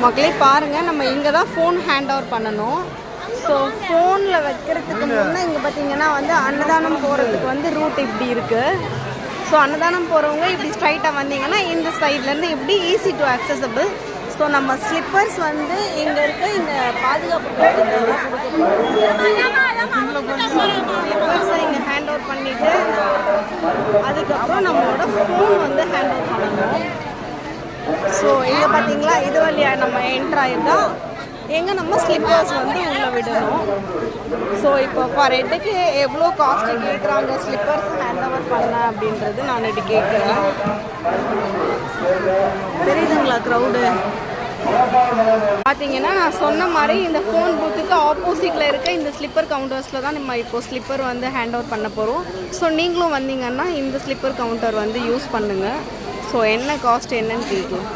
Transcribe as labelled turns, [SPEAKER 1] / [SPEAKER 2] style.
[SPEAKER 1] மக்களே பாருங்கள், நம்ம இங்கே தான் ஃபோன் ஹேண்ட் ஓவர் பண்ணணும். ஸோ ஃபோனில் வைக்கிறதுக்கு முன்னே இங்கே பார்த்தீங்கன்னா வந்து அன்னதானம் போகிறதுக்கு வந்து ரூட் இப்படி இருக்குது. ஸோ அன்னதானம் போகிறவங்க இப்படி ஸ்ட்ரைட்டாக வந்தீங்கன்னா இந்த சைட்லேருந்து இப்படி ஈஸி டு அக்சசபிள். ஸோ நம்ம ஸ்லிப்பர்ஸ் வந்து இங்கே இருக்க இந்த பாதுகாப்பு ஸ்லிப்பர்ஸை இங்கே ஹேண்ட் ஓவர் பண்ணிவிட்டு அதுக்கப்புறம் நம்மளோட ஃபோன் வந்து ஹேண்ட் ஓவர் பண்ணணும். ஸோ இங்கே பார்த்தீங்களா, இது வழியாக நம்ம என்ட்ரு ஆகிருந்தோம். எங்கே நம்ம ஸ்லிப்பர்ஸ் வந்து உள்ளே விடணும். ஸோ இப்போ ஃபார் ஹெட்டுக்கு எவ்வளோ காஸ்ட்டு கேட்குறாங்க ஸ்லிப்பர்ஸ் ஹேண்ட் ஓவர் பண்ண அப்படின்றது நான் இது கேட்குறேன். தெரியுதுங்களா க்ரௌடு? பார்த்தீங்கன்னா நான் சொன்ன மாதிரி இந்த ஃபோன் பூத்துக்கு ஆப்போசிட்டில் இருக்க இந்த ஸ்லிப்பர் கவுண்டர்ஸில் தான் நம்ம இப்போது ஸ்லிப்பர் வந்து ஹேண்ட் ஓவர் பண்ண போகிறோம். ஸோ நீங்களும் வந்தீங்கன்னா இந்த ஸ்லிப்பர் கவுண்டர் வந்து யூஸ் பண்ணுங்கள். ஸோ என்ன காஸ்ட் என்னன்னு கேட்கலாம்.